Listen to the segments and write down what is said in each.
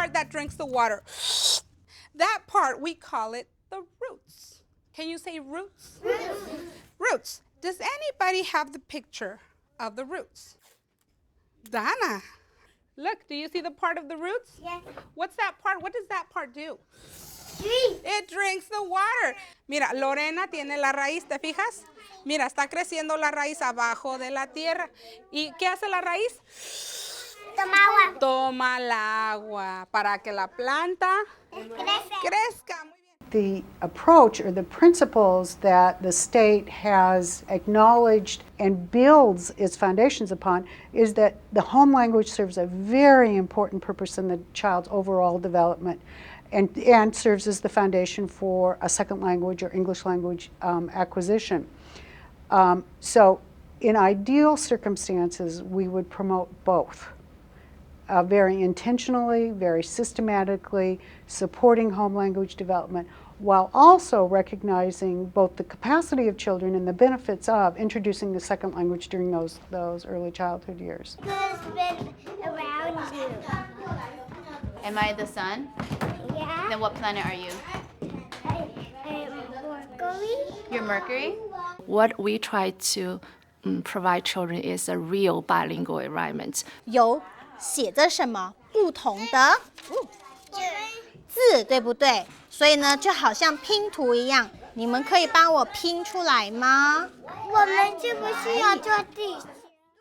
part that drinks the water. That part, we call it the roots. Can you say roots? Roots. Roots. Does anybody have the picture of the roots? Dana. Look, do you see the part of the roots? Yes. What's that part? What does that part do? Drink. It drinks the water. Mira, Lorena tiene la raíz, ¿te fijas? Mira, está creciendo la raíz abajo de la tierra. ¿Y qué hace la raíz? Toma agua. Toma el agua para que la planta crezca. Muy bien. The approach or the principles that the state has acknowledged and builds its foundations upon is that the home language serves a very important purpose in the child's overall development and serves as the foundation for a second language or English language acquisition. So in ideal circumstances, we would promote both. Very intentionally, very systematically, supporting home language development, while also recognizing both the capacity of children and the benefits of introducing the second language during those early childhood years. Who's been around you? Am I the sun? Yeah. Then what planet are you? Mercury. You're Mercury? What we try to provide children is a real bilingual environment. 有写着什么不同的字，对不对？所以呢，就好像拼图一样，你们可以帮我拼出来吗？我们是不是要做地？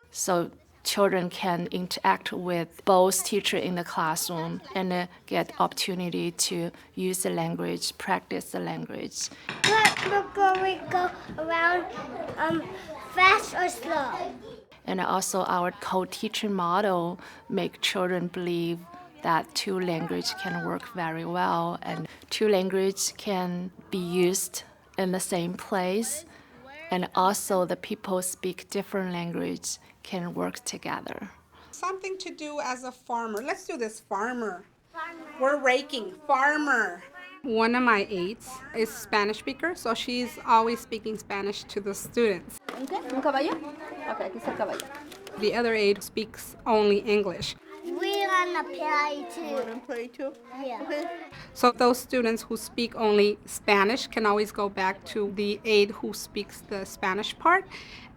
So children can interact with both teacher in the classroom and get opportunity to use the language, practice the language. Before we go around, fast or slow? And also our co-teaching model make children believe that two languages can work very well and two languages can be used in the same place, and also the people speak different language can work together. Something to do as a farmer. Let's do this, farmer. We're raking, farmer. One of my aides is Spanish speaker, so she's always speaking Spanish to the students. Un caballo? Ok, aquí está el caballo. The other aide speaks only English. We're gonna play too. Play too? Yeah. So those students who speak only Spanish can always go back to the aide who speaks the Spanish part,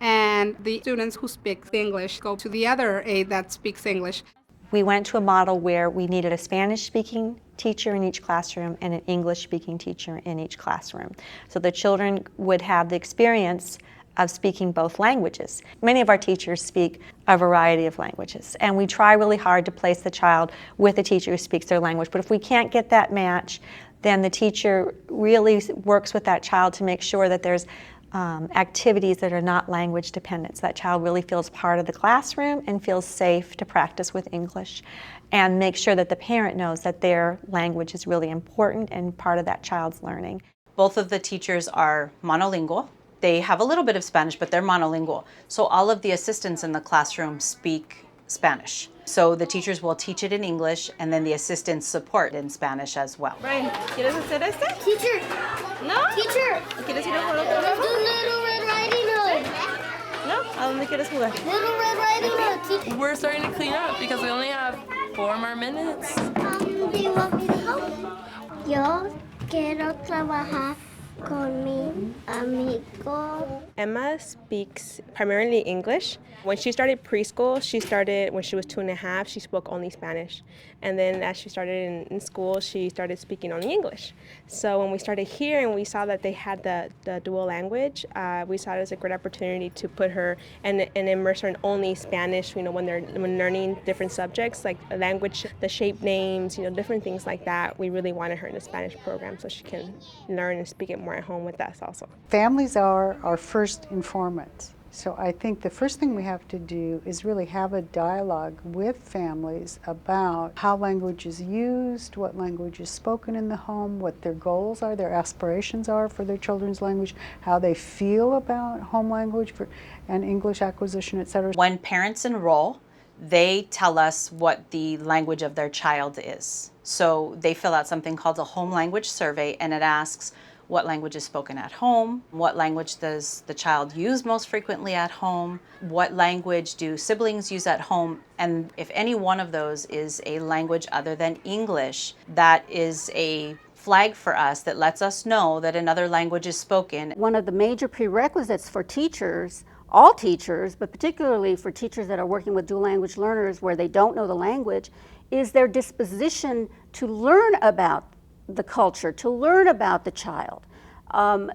and the students who speak English go to the other aide that speaks English. We went to a model where we needed a Spanish-speaking teacher in each classroom and an English-speaking teacher in each classroom. So the children would have the experience of speaking both languages. Many of our teachers speak a variety of languages, and we try really hard to place the child with a teacher who speaks their language. But if we can't get that match, then the teacher really works with that child to make sure that there's activities that are not language dependent. So that child really feels part of the classroom and feels safe to practice with English, and make sure that the parent knows that their language is really important and part of that child's learning. Both of the teachers are monolingual. They have a little bit of Spanish, but they're monolingual. So all of the assistants in the classroom speak Spanish. So the teachers will teach it in English, and then the assistants support in Spanish as well. Brian, ¿quieres hacer este? Teacher. No. Teacher. ¿Quieres ir a jugar otro Let's do juego? Little Red Riding Hood. No. ¿A dónde quieres jugar? Little Red Riding Hood. Teacher. We're starting to clean up because we only have 4 more minutes. Do you want me to help? Yo quiero trabajar con mi amigo. Emma speaks primarily English. When she started preschool, when she was 2.5, she spoke only Spanish. And then as she started in school, she started speaking only English. So when we started here and we saw that they had the dual language, we saw it as a great opportunity to put her and immerse her in only Spanish, when learning different subjects like language, the shape names, different things like that. We really wanted her in the Spanish program so she can learn and speak it more at home with us also. Families are our first informants. So I think the first thing we have to do is really have a dialogue with families about how language is used, what language is spoken in the home, what their goals are, their aspirations are for their children's language, how they feel about home language and English acquisition, etc. When parents enroll, they tell us what the language of their child is. So they fill out something called a home language survey, and it asks, what language is spoken at home, what language does the child use most frequently at home, what language do siblings use at home, and if any one of those is a language other than English, that is a flag for us that lets us know that another language is spoken. One of the major prerequisites for teachers, all teachers, but particularly for teachers that are working with dual language learners where they don't know the language, is their disposition to learn about the culture, to learn about the child,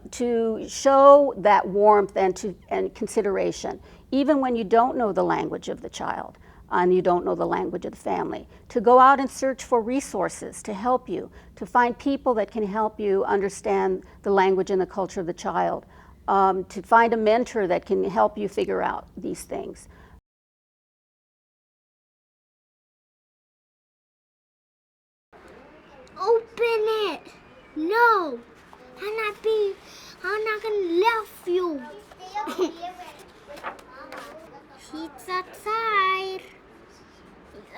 to show that warmth and consideration, even when you don't know the language of the child and you don't know the language of the family, to go out and search for resources to help you, to find people that can help you understand the language and the culture of the child, to find a mentor that can help you figure out these things. Open it. No. I'm not gonna leave you. He's outside.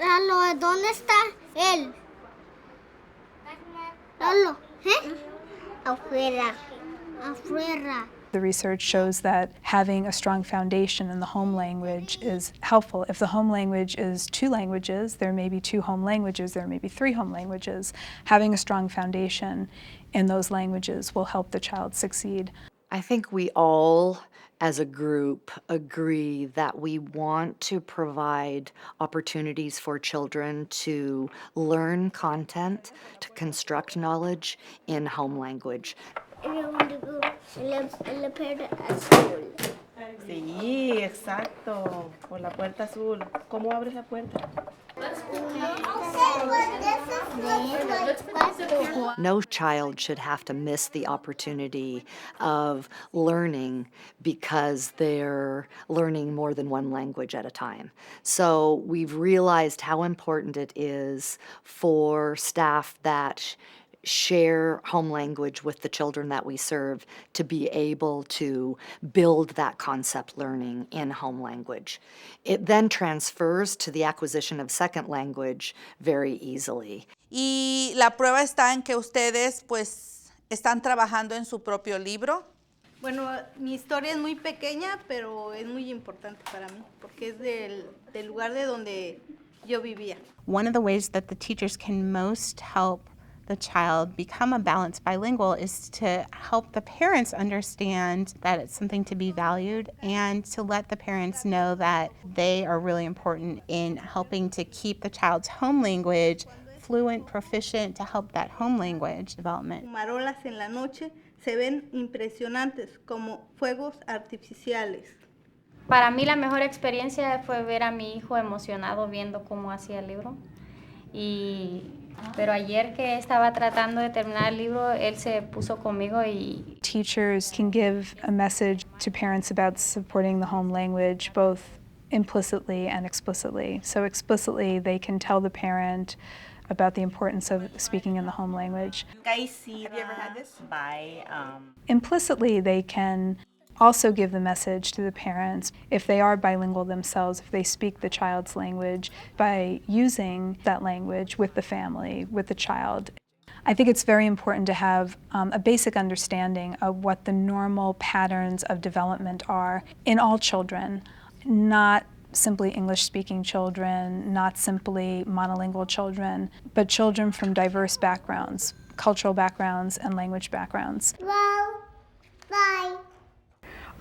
Lalo, ¿dónde está él? Lalo, ¿eh? Afuera. Afuera. The research shows that having a strong foundation in the home language is helpful. If the home language is 2 languages, there may be 2 home languages, there may be 3 home languages. Having a strong foundation in those languages will help the child succeed. I think we all, as a group, agree that we want to provide opportunities for children to learn content, to construct knowledge in home language. Sí, exacto. Por la puerta azul. ¿Cómo abres la puerta? No child should have to miss the opportunity of learning because they're learning more than one language at a time. So we've realized how important it is for staff that share home language with the children that we serve to be able to build that concept learning in home language. It then transfers to the acquisition of second language very easily. Y la prueba está en que ustedes pues están trabajando en su propio libro. Bueno, mi historia es muy pequeña, pero es muy importante para mí, porque es del lugar de donde yo vivía. One of the ways that the teachers can most help the child become a balanced bilingual is to help the parents understand that it's something to be valued and to let the parents know that they are really important in helping to keep the child's home language fluent, proficient, to help that home language development. Marolas en la noche se ven impresionantes como fuegos artificiales. Para mí la mejor experiencia fue ver a mi hijo emocionado viendo cómo hacía el libro. Pero ayer que estaba tratando de terminar el libro, él se puso conmigo y... Teachers can give a message to parents about supporting the home language, both implicitly and explicitly. So explicitly, they can tell the parent about the importance of speaking in the home language. Have you ever had this? Implicitly, they can also give the message to the parents, if they are bilingual themselves, if they speak the child's language, by using that language with the family, with the child. I think it's very important to have a basic understanding of what the normal patterns of development are in all children, not simply English-speaking children, not simply monolingual children, but children from diverse backgrounds, cultural backgrounds and language backgrounds. Well, bye.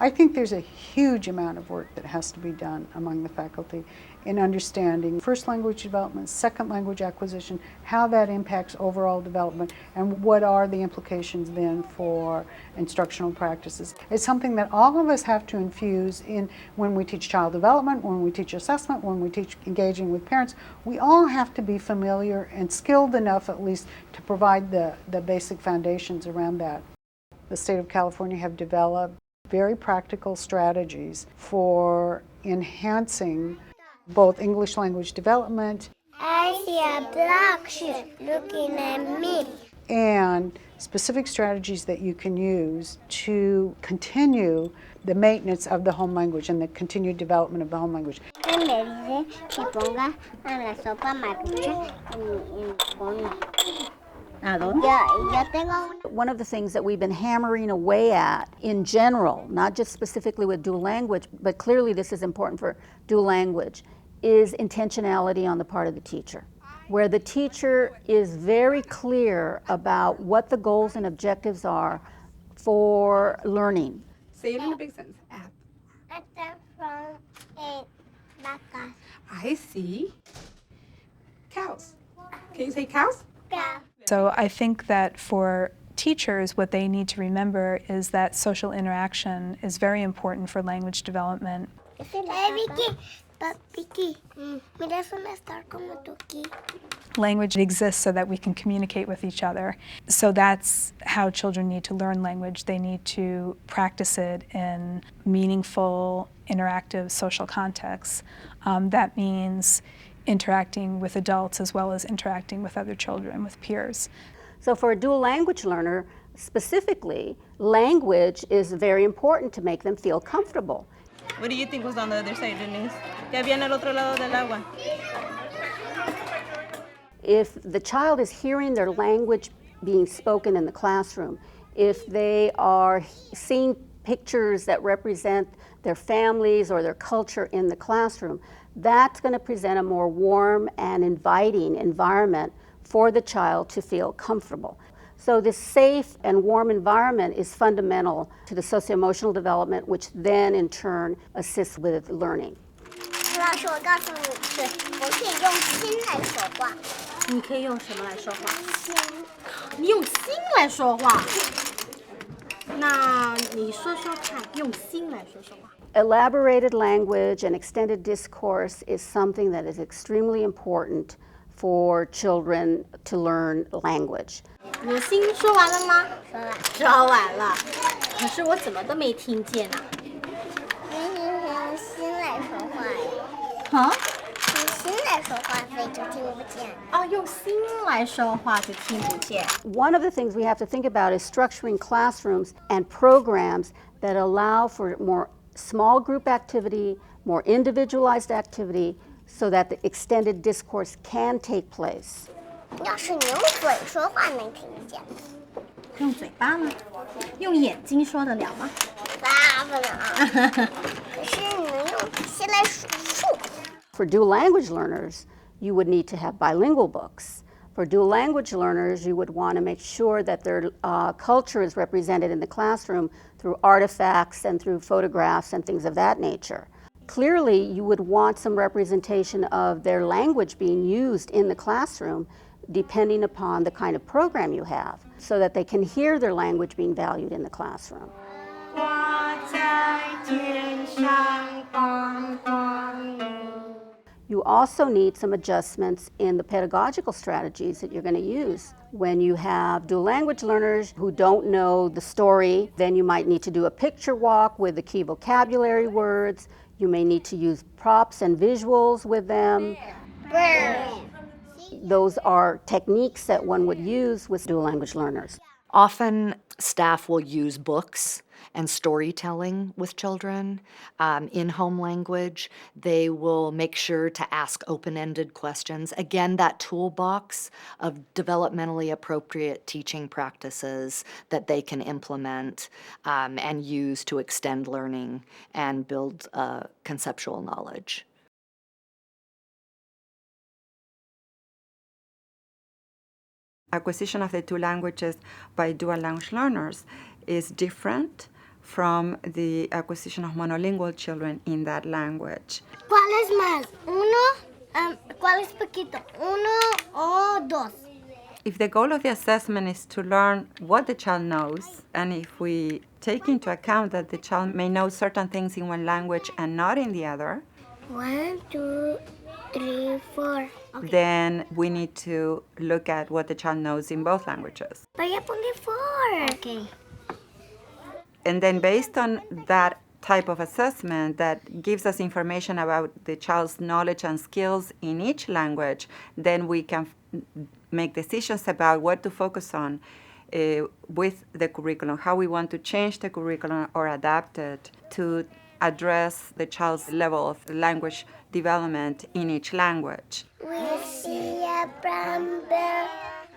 I think there's a huge amount of work that has to be done among the faculty in understanding first language development, second language acquisition, how that impacts overall development, and what are the implications then for instructional practices. It's something that all of us have to infuse in when we teach child development, when we teach assessment, when we teach engaging with parents. We all have to be familiar and skilled enough at least to provide the basic foundations around that. The state of California have developed very practical strategies for enhancing both English language development. I see a black sheep looking at me. And specific strategies that you can use to continue the maintenance of the home language and the continued development of the home language. Me dice que ponga a la sopa marucha en el fondo. One of the things that we've been hammering away at in general, not just specifically with dual language, but clearly this is important for dual language, is intentionality on the part of the teacher, where the teacher is very clear about what the goals and objectives are for learning. Say it in a big sentence. I see cows. Can you say cows? So I think that for teachers, what they need to remember is that social interaction is very important for language development. Language exists so that we can communicate with each other. So that's how children need to learn language. They need to practice it in meaningful, interactive social contexts. That means interacting with adults as well as interacting with other children, with peers. So for a dual language learner, specifically, language is very important to make them feel comfortable. What do you think was on the other side, Denise? ¿Qué había en el otro lado del agua? If the child is hearing their language being spoken in the classroom, if they are seeing pictures that represent their families or their culture in the classroom, that's going to present a more warm and inviting environment for the child to feel comfortable. So this safe and warm environment is fundamental to the socio-emotional development, which then in turn assists with learning. 老师，我告诉你是，我可以用心来说话。你可以用什么来说话？心。你用心来说话。那你说说看，用心来说说话。Elaborated language and extended discourse is something that is extremely important for children to learn language. 你的心说完了吗？说完。说完了。可是我怎么都没听见啊？用心来说话呀。啊？用心来说话，所以就听不见。哦，用心来说话就听不见。One of the things we have to think about is structuring classrooms and programs that allow for more small group activity, more individualized activity, so that the extended discourse can take place. 要是你用嘴说话能听见。用嘴巴呢？用眼睛说得了吗？不能。可是你能用心来数数。For dual language learners, you would need to have bilingual books. For dual language learners, you would want to make sure that their culture is represented in the classroom through artifacts and through photographs and things of that nature. Clearly, you would want some representation of their language being used in the classroom depending upon the kind of program you have, so that they can hear their language being valued in the classroom. You also need some adjustments in the pedagogical strategies that you're going to use. When you have dual language learners who don't know the story, then you might need to do a picture walk with the key vocabulary words. You may need to use props and visuals with them. Those are techniques that one would use with dual language learners. Often staff will use books and storytelling with children in home language. They will make sure to ask open-ended questions. Again, that toolbox of developmentally appropriate teaching practices that they can implement and use to extend learning and build conceptual knowledge. Acquisition of the two languages by dual language learners is different from the acquisition of monolingual children in that language. ¿Cuál es más? ¿Cuál es poquito? ¿Uno o dos? If the goal of the assessment is to learn what the child knows, and if we take into account that the child may know certain things in one language and not in the other, 1, 2, 3, 4. Okay. Then we need to look at what the child knows in both languages. Pero ya pone 4. Okay. And then based on that type of assessment that gives us information about the child's knowledge and skills in each language, then we can make decisions about what to focus on with the curriculum, how we want to change the curriculum or adapt it to address the child's level of language development in each language. We see a brown bear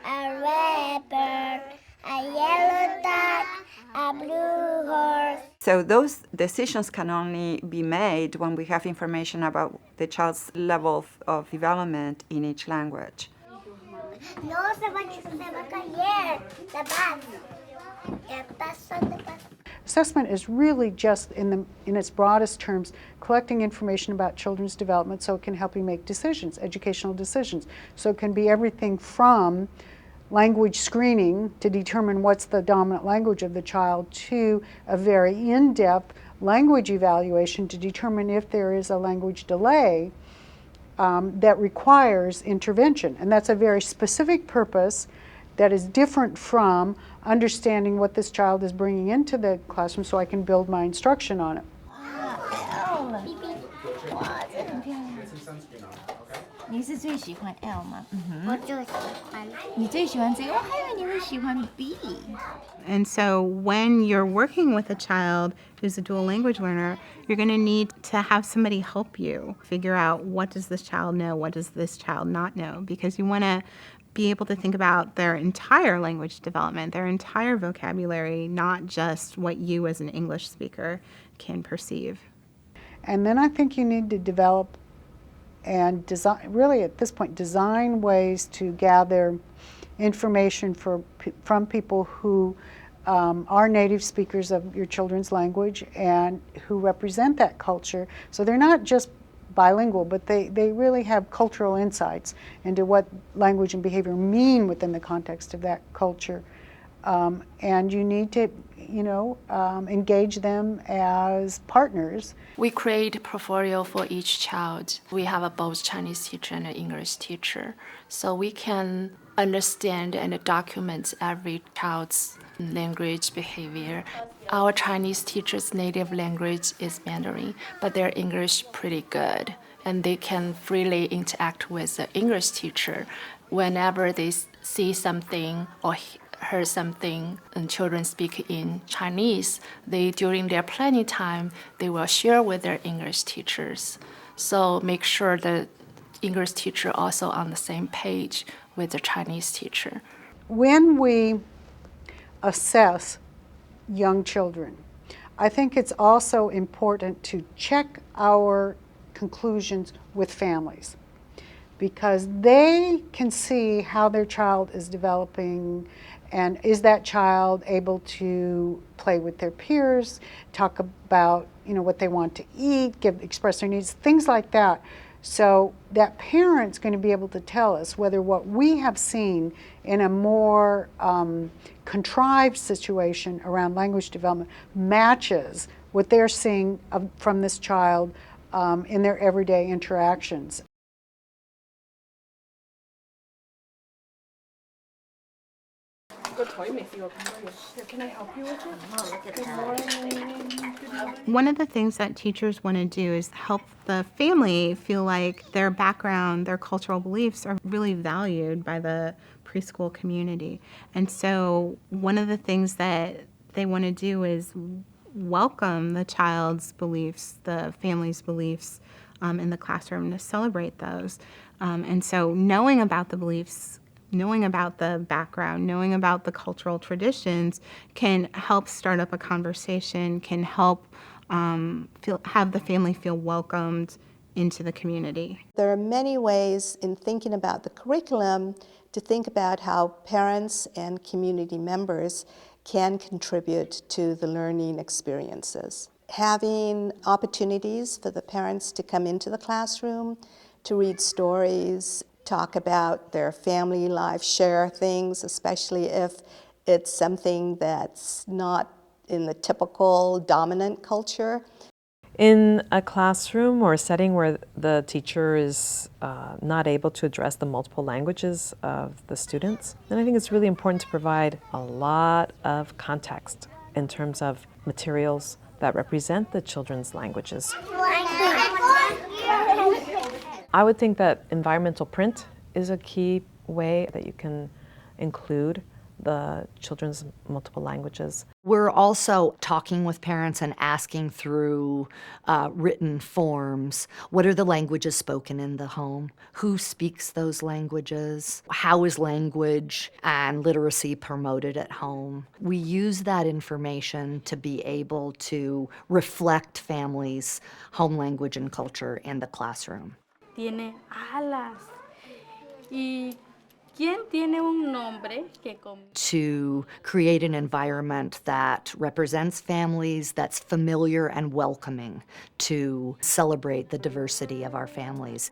a red bird, a yellow duck, a blue horse. So those decisions can only be made when we have information about the child's level of development in each language. No se va a caer la paz. El paso de paz. Assessment is really just, in its broadest terms, collecting information about children's development so it can help you make decisions, educational decisions. So it can be everything from language screening to determine what's the dominant language of the child to a very in-depth language evaluation to determine if there is a language delay that requires intervention. And that's a very specific purpose that is different from understanding what this child is bringing into the classroom so I can build my instruction on it. 你是最喜欢 L 吗？ 我就喜欢。你最喜欢这个？我还以为你会喜欢 B。 And so when you're working with a child who's a dual language learner, you're going to need to have somebody help you figure out what does this child know, what does this child not know, because you want to be able to think about their entire language development, their entire vocabulary, not just what you as an English speaker can perceive. And then I think you need to develop and design, really at this point, design ways to gather information from people who are native speakers of your children's language and who represent that culture. So they're not just bilingual, but they really have cultural insights into what language and behavior mean within the context of that culture. And you need to, engage them as partners. We create a portfolio for each child. We have both Chinese teacher and an English teacher. So we can understand and document every child's language behavior. Our Chinese teacher's native language is Mandarin, but their English pretty good. And they can freely interact with the English teacher whenever they see something or heard something and children speak in Chinese, during their planning time, they will share with their English teachers. So make sure the English teacher also on the same page with the Chinese teacher. When we assess young children, I think it's also important to check our conclusions with families, because they can see how their child is developing, and is that child able to play with their peers, talk about what they want to eat, express their needs, things like that. So that parent's going to be able to tell us whether what we have seen in a more contrived situation around language development matches what they're seeing from this child in their everyday interactions. Can I help you with it? One of the things that teachers want to do is help the family feel like their background, their cultural beliefs are really valued by the preschool community. And so one of the things that they want to do is welcome the child's beliefs, the family's beliefs in the classroom, to celebrate those. And so knowing about the beliefs, knowing about the background, knowing about the cultural traditions can help start up a conversation, can help have the family feel welcomed into the community. There are many ways in thinking about the curriculum to think about how parents and community members can contribute to the learning experiences. Having opportunities for the parents to come into the classroom, to read stories, talk about their family life, share things, especially if it's something that's not in the typical dominant culture. In a classroom or a setting where the teacher is not able to address the multiple languages of the students, then I think it's really important to provide a lot of context in terms of materials that represent the children's languages. I would think that environmental print is a key way that you can include the children's multiple languages. We're also talking with parents and asking through written forms, what are the languages spoken in the home? Who speaks those languages? How is language and literacy promoted at home? We use that information to be able to reflect families' home language and culture in the classroom. Tiene alas. Y ¿quién tiene un nombre que To create an environment that represents families, that's familiar and welcoming, to celebrate the diversity of our families.